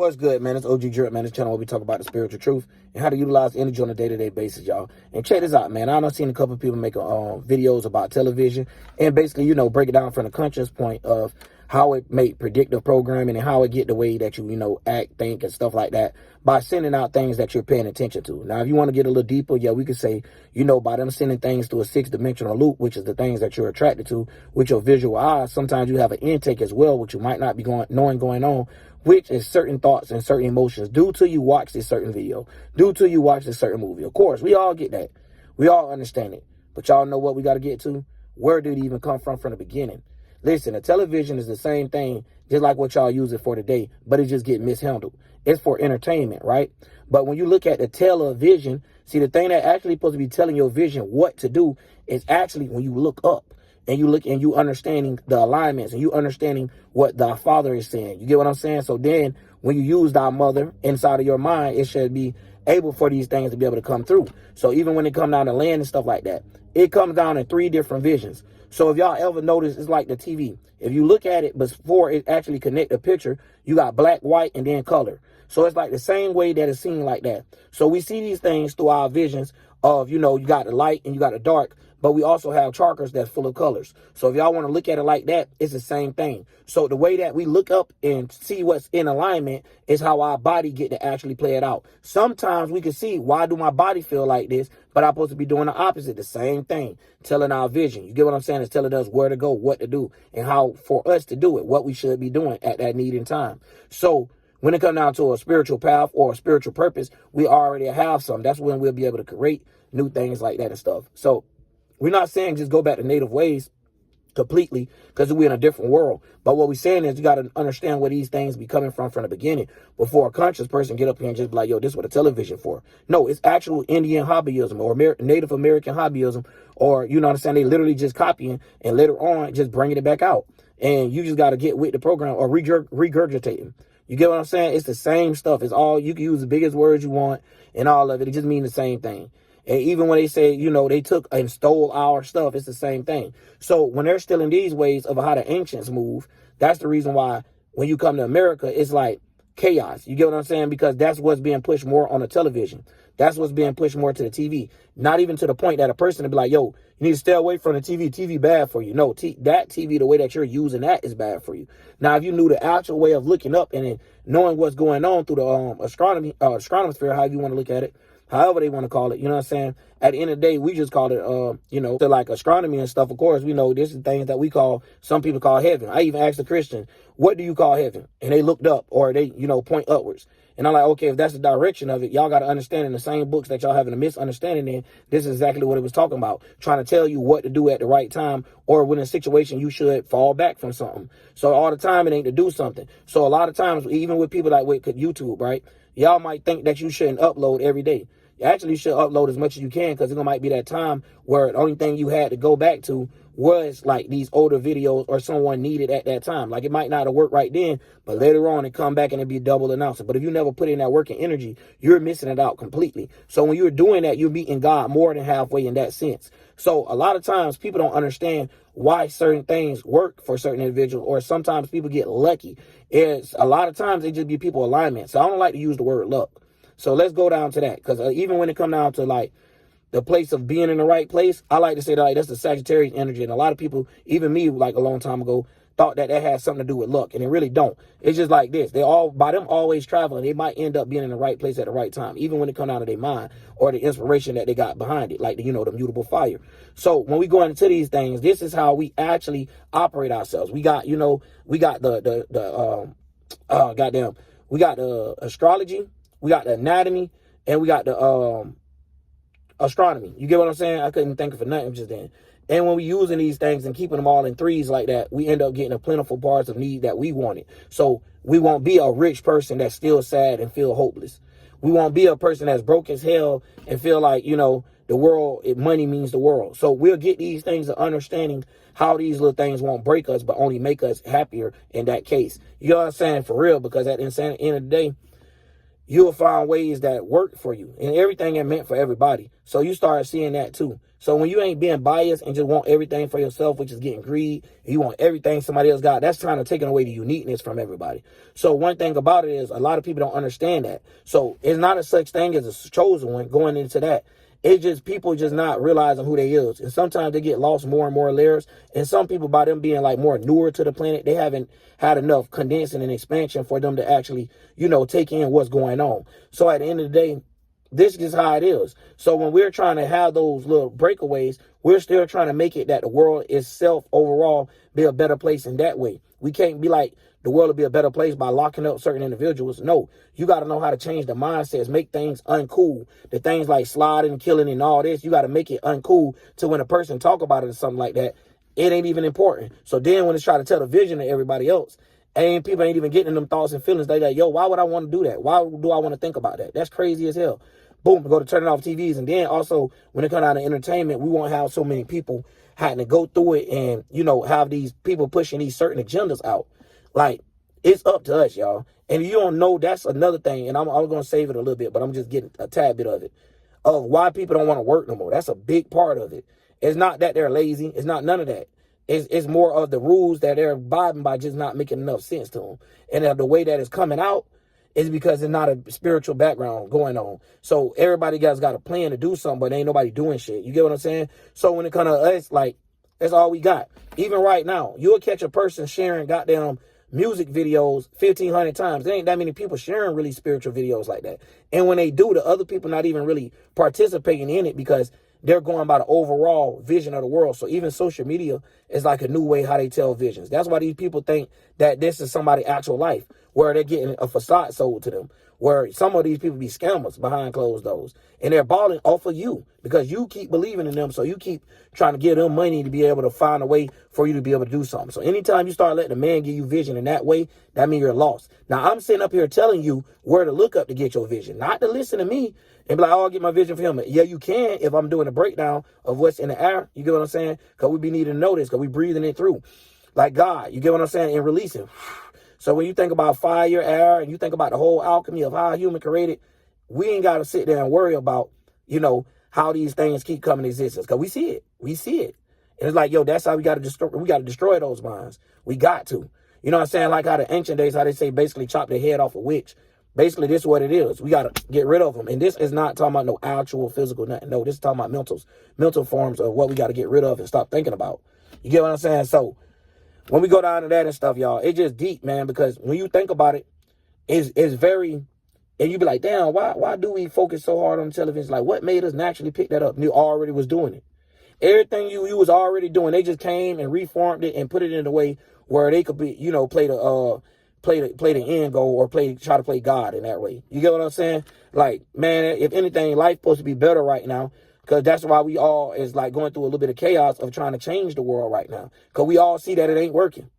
What's good, man? It's OG Drip, man. This channel where we talk about the spiritual truth and how to utilize energy on a day-to-day basis, y'all. And check this out, man. I've seen a couple of people make videos about television and basically, break it down from the conscious point of how it make predictive programming and how it get the way that you act, think, and stuff like that by sending out things that you're paying attention to. Now, if you want to get a little deeper, yeah, we could say, by them sending things to a 6-dimensional loop, which is the things that you're attracted to with your visual eyes. Sometimes you have an intake as well, which you might not be knowing going on, which is certain thoughts and certain emotions due to you watch this certain video, due to you watch this certain movie. Of course, we all get that. We all understand it. But y'all know what we got to get to? Where did it even come from the beginning? Listen, a television is the same thing, just like what y'all use it for today, but it just get mishandled. It's for entertainment, right? But when you look at the television, see, the thing that actually supposed to be telling your vision what to do is actually when you look up. And you look and you understanding the alignments and you understanding what the Father is saying. You get what I'm saying? So then when you use thy mother inside of your mind, it should be able for these things to be able to come through. So even when it come down to land and stuff like that, it comes down in 3 different visions. So if y'all ever notice, it's like the TV. If you look at it before it actually connect a picture, you got black, white, and then color. So it's like the same way that it's seen like that. So we see these things through our visions of, you got the light and you got the dark, but we also have charkers that's full of colors. So if y'all want to look at it like that, it's the same thing. So the way that we look up and see what's in alignment is how our body get to actually play it out. Sometimes we can see, why do my body feel like this? But I'm supposed to be doing the opposite, the same thing, telling our vision. You get what I'm saying? It's telling us where to go, what to do, and how for us to do it, what we should be doing at that need and time. So when it comes down to a spiritual path or a spiritual purpose, we already have some. That's when we'll be able to create new things like that and stuff. So we're not saying just go back to native ways completely because we're in a different world. But what we're saying is you got to understand where these things be coming from the beginning before a conscious person get up here and just be like, yo, this is what a television for. No, it's actual Indian hobbyism or Native American hobbyism, or, you know what I'm saying? They literally just copying and later on just bringing it back out. And you just got to get with the program or regurgitating. You get what I'm saying? It's the same stuff. It's all, you can use the biggest words you want and all of it. It just means the same thing. And even when they say, they took and stole our stuff, it's the same thing. So when they're stealing these ways of how the ancients move, that's the reason why when you come to America, it's like chaos. You get what I'm saying? Because that's what's being pushed more on the television. That's what's being pushed more to the TV. Not even to the point that a person will be like, yo, you need to stay away from the TV. TV bad for you. No, that TV, the way that you're using that is bad for you. Now, if you knew the actual way of looking up and then knowing what's going on through the astronomosphere, however you want to look at it, however they want to call it, you know what I'm saying? At the end of the day, we just call it, to like astronomy and stuff. Of course, we know this is things that some people call heaven. I even asked a Christian, what do you call heaven? And they looked up or they, point upwards. And I'm like, okay, if that's the direction of it, y'all got to understand in the same books that y'all having a misunderstanding in, this is exactly what it was talking about. Trying to tell you what to do at the right time or when in a situation you should fall back from something. So all the time it ain't to do something. So a lot of times, even with people like with YouTube, right? Y'all might think that you shouldn't upload every day. You actually should upload as much as you can because it might be that time where the only thing you had to go back to was like these older videos or someone needed at that time. Like it might not have worked right then, but later on it come back and it be double announcement. But if you never put in that work and energy, you're missing it out completely. So when you're doing that, you're meeting God more than halfway in that sense. So a lot of times people don't understand why certain things work for certain individuals, or sometimes people get lucky. It's a lot of times they just be people alignment. So I don't like to use the word luck. So let's go down to that, because even when it comes down to like the place of being in the right place, I like to say that like, that's the Sagittarius energy. And a lot of people, even me, like a long time ago, thought that had something to do with luck, and it really don't. It's just like this. By them always traveling, they might end up being in the right place at the right time, even when it comes down to their mind or the inspiration that they got behind it, like the mutable fire. So when we go into these things, this is how we actually operate ourselves. We got, we got we got the astrology, we got the anatomy, and we got the astronomy. You get what I'm saying? I couldn't think of nothing just then. And when we using these things and keeping them all in threes like that, we end up getting a plentiful parts of need that we wanted. So we won't be a rich person that's still sad and feel hopeless. We won't be a person that's broke as hell and feel like, the world, money means the world. So we'll get these things of understanding how these little things won't break us, but only make us happier in that case. You know what I'm saying? For real, because at the end of the day, you'll find ways that work for you, and everything ain't meant for everybody. So you start seeing that too. So when you ain't being biased and just want everything for yourself, which is getting greed, you want everything somebody else got, that's trying to take away the uniqueness from everybody. So one thing about it is a lot of people don't understand that. So it's not a such thing as a chosen one going into that. It's just people just not realizing who they is. And sometimes they get lost more and more layers. And some people, by them being like more newer to the planet, they haven't had enough condensing and expansion for them to actually, take in what's going on. So at the end of the day, this is how it is. So when we're trying to have those little breakaways, we're still trying to make it that the world itself overall be a better place in that way. We can't be like the world will be a better place by locking up certain individuals. No, you got to know how to change the mindsets, make things uncool. The things like sliding, killing, and all this, you got to make it uncool to when a person talk about it or something like that, it ain't even important. So then when it's trying to tell the vision to everybody else, and people ain't even getting them thoughts and feelings, they like, yo, why would I want to do that? Why do I want to think about that? That's crazy as hell. Boom, go to turning off TVs. And then also, when it comes out of entertainment, we won't have so many people having to go through it and, have these people pushing these certain agendas out. Like, it's up to us, y'all. And you don't know, that's another thing. And I'm going to save it a little bit, but I'm just getting a tad bit of it. Of why people don't want to work no more. That's a big part of it. It's not that they're lazy. It's not none of that. It's more of the rules that they're abiding by just not making enough sense to them. And the way that it's coming out is because there's not a spiritual background going on. So everybody got a plan to do something, but ain't nobody doing shit. You get what I'm saying? So when it comes to us, like, that's all we got. Even right now, you'll catch a person sharing goddamn music videos 1,500 times. There ain't that many people sharing really spiritual videos like that. And when they do, the other people not even really participating in it because they're going by the overall vision of the world. So even social media is like a new way how they tell visions. That's why these people think that this is somebody's actual life, where they're getting a facade sold to them, where some of these people be scammers behind closed doors. And they're balling off of you because you keep believing in them. So you keep trying to give them money to be able to find a way for you to be able to do something. So anytime you start letting a man give you vision in that way, that means you're lost. Now, I'm sitting up here telling you where to look up to get your vision, not to listen to me and be like, oh, I'll get my vision for him. Yeah, you can if I'm doing a breakdown of what's in the air. You get what I'm saying? Because we be needing to know this because we breathing it through. Like God, you get what I'm saying? And releasing. So when you think about fire, air, and you think about the whole alchemy of how a human created, we ain't got to sit there and worry about, how these things keep coming to existence. Because we see it. We see it. And it's like, yo, that's how we got to destroy those minds. We got to. You know what I'm saying? Like how the ancient days, how they say basically chop their head off a witch. Basically, this is what it is. We got to get rid of them. And this is not talking about no actual physical nothing. No, this is talking about mental forms of what we got to get rid of and stop thinking about. You get what I'm saying? So when we go down to that and stuff, y'all, it's just deep, man, because when you think about it, it's very, and you be like, damn, why do we focus so hard on television? Like, what made us naturally pick that up? And you already was doing it. Everything you was already doing, they just came and reformed it and put it in a way where they could be, play the end goal or try to play God in that way. You get what I'm saying? Like, man, if anything, life supposed to be better right now. Because that's why we all is like going through a little bit of chaos of trying to change the world right now. Because we all see that it ain't working.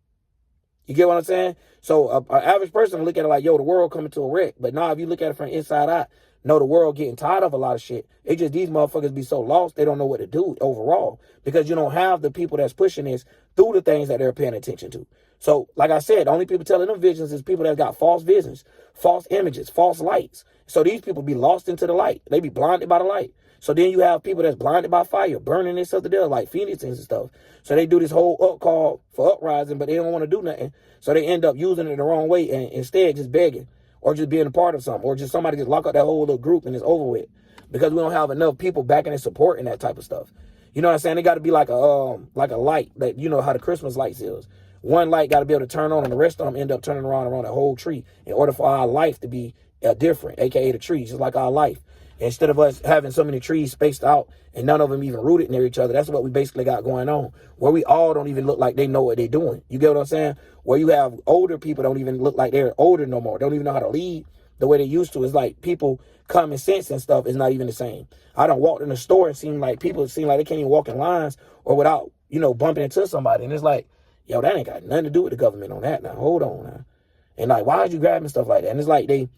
You get what I'm saying? So an average person look at it like, yo, the world coming to a wreck. But now if you look at it from inside out, no, the world getting tired of a lot of shit. It's just these motherfuckers be so lost, they don't know what to do overall. Because you don't have the people that's pushing this through the things that they're paying attention to. So, like I said, the only people telling them visions is people that got false visions, false images, false lights. So these people be lost into the light. They be blinded by the light. So then you have people that's blinded by fire, burning this other deal like phoenix and stuff. So they do this whole up call for uprising, but they don't want to do nothing. So they end up using it the wrong way and instead just begging or just being a part of something or just somebody just lock up that whole little group and it's over with because we don't have enough people backing and supporting that type of stuff. You know what I'm saying? They got to be like a light that, you know how the Christmas lights is. One light got to be able to turn on and the rest of them end up turning around the whole tree in order for our life to be different, aka the trees, just like our life. Instead of us having so many trees spaced out and none of them even rooted near each other, that's what we basically got going on, where we all don't even look like they know what they're doing. You get what I'm saying? Where you have older people don't even look like they're older no more, don't even know how to lead the way they used to. It's like people common sense and stuff is not even the same. I done walked in the store and people seem like they can't even walk in lines or without, bumping into somebody. And it's like, yo, that ain't got nothing to do with the government on that now. Hold on now. And like, why is you grabbing stuff like that? And it's like the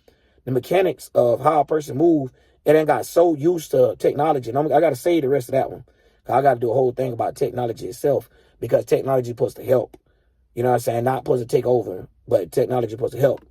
mechanics of how a person move, it ain't got so used to technology. And I got to say the rest of that one. I got to do a whole thing about technology itself because technology is supposed to help. You know what I'm saying? Not supposed to take over, but technology is supposed to help.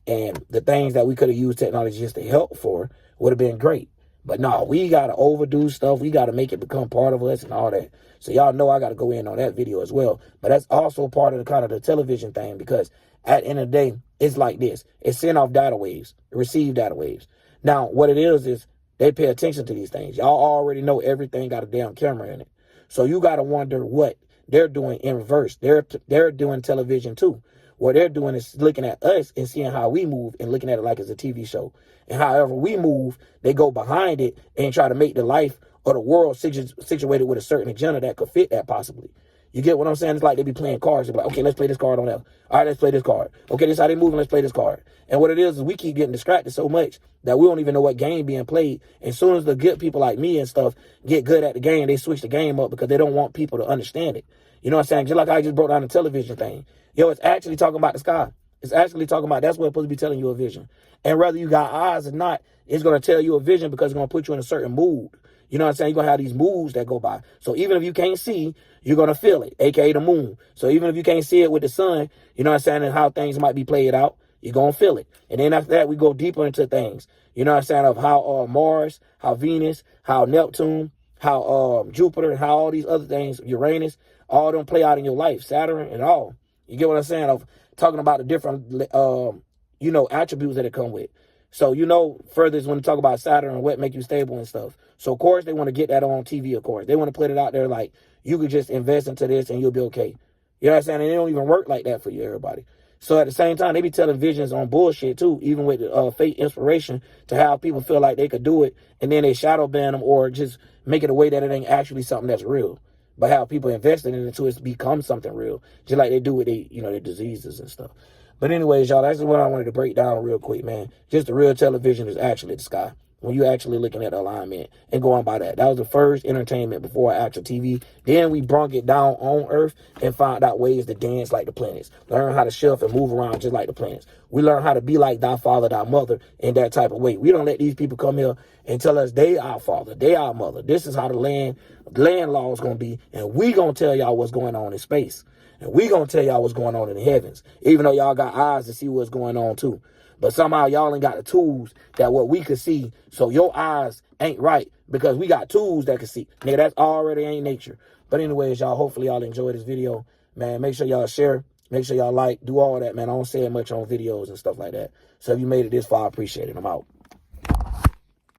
And the things that we could have used technology just to help for would have been great. But no, we got to overdo stuff. We got to make it become part of us and all that. So y'all know I got to go in on that video as well. But that's also part of the kind of the television thing, because at the end of the day, it's like this. It's send off data waves, receive data waves. Now, what it is they pay attention to these things. Y'all already know everything got a damn camera in it. So you got to wonder what they're doing in reverse. They're doing television too. What they're doing is looking at us and seeing how we move and looking at it like it's a TV show. And however we move, they go behind it and try to make the life or the world situated with a certain agenda that could fit that possibly. You get what I'm saying? It's like they be playing cards. They're like, okay, let's play this card on that. All right, let's play this card. Okay, this is how they moving. Let's play this card. And what it is we keep getting distracted so much that we don't even know what game being played. And as soon as the good people like me and stuff get good at the game, they switch the game up because they don't want people to understand it. You know what I'm saying? Just like I just broke down the television thing. Yo, it's actually talking about the sky. It's actually talking about, that's what it's supposed to be telling you a vision. And whether you got eyes or not, it's going to tell you a vision because it's going to put you in a certain mood. You know what I'm saying? You're going to have these moods that go by. So even if you can't see, you're going to feel it, a.k.a. the moon. So even if you can't see it with the sun, you know what I'm saying, and how things might be played out, you're going to feel it. And then after that, we go deeper into things. You know what I'm saying, of how Mars, how Venus, how Neptune, how Jupiter, and how all these other things, Uranus, all them play out in your life, Saturn and all. You get what I'm saying? Of talking about the different, attributes that it come with. So, further is when you talk about Saturn and what make you stable and stuff. So, of course, they want to get that on TV, of course. They want to put it out there like, you could just invest into this and you'll be okay. You know what I'm saying? And it don't even work like that for you, everybody. So, at the same time, they be telling visions on bullshit, too, even with fake inspiration, to have people feel like they could do it, and then they shadow ban them or just make it a way that it ain't actually something that's real. But how people invested in it to it become something real, just like they do with their diseases and stuff. But anyways, y'all, that's what I wanted to break down real quick, man. Just the real television is actually the sky. When you're actually looking at the alignment and going by that. That was the first entertainment before actual TV. Then we brung it down on Earth and found out ways to dance like the planets. Learn how to shift and move around just like the planets. We learn how to be like thy father, thy mother in that type of way. We don't let these people come here and tell us they our father, they our mother. This is how the land law is going to be. And we going to tell y'all what's going on in space. And we going to tell y'all what's going on in the heavens. Even though y'all got eyes to see what's going on too. But somehow y'all ain't got the tools that what we could see. So your eyes ain't right because we got tools that can see. Nigga, that's already ain't nature. But anyways, y'all, hopefully y'all enjoy this video. Man, make sure y'all share. Make sure y'all like. Do all that, man. I don't say it much on videos and stuff like that. So if you made it this far, I appreciate it. I'm out.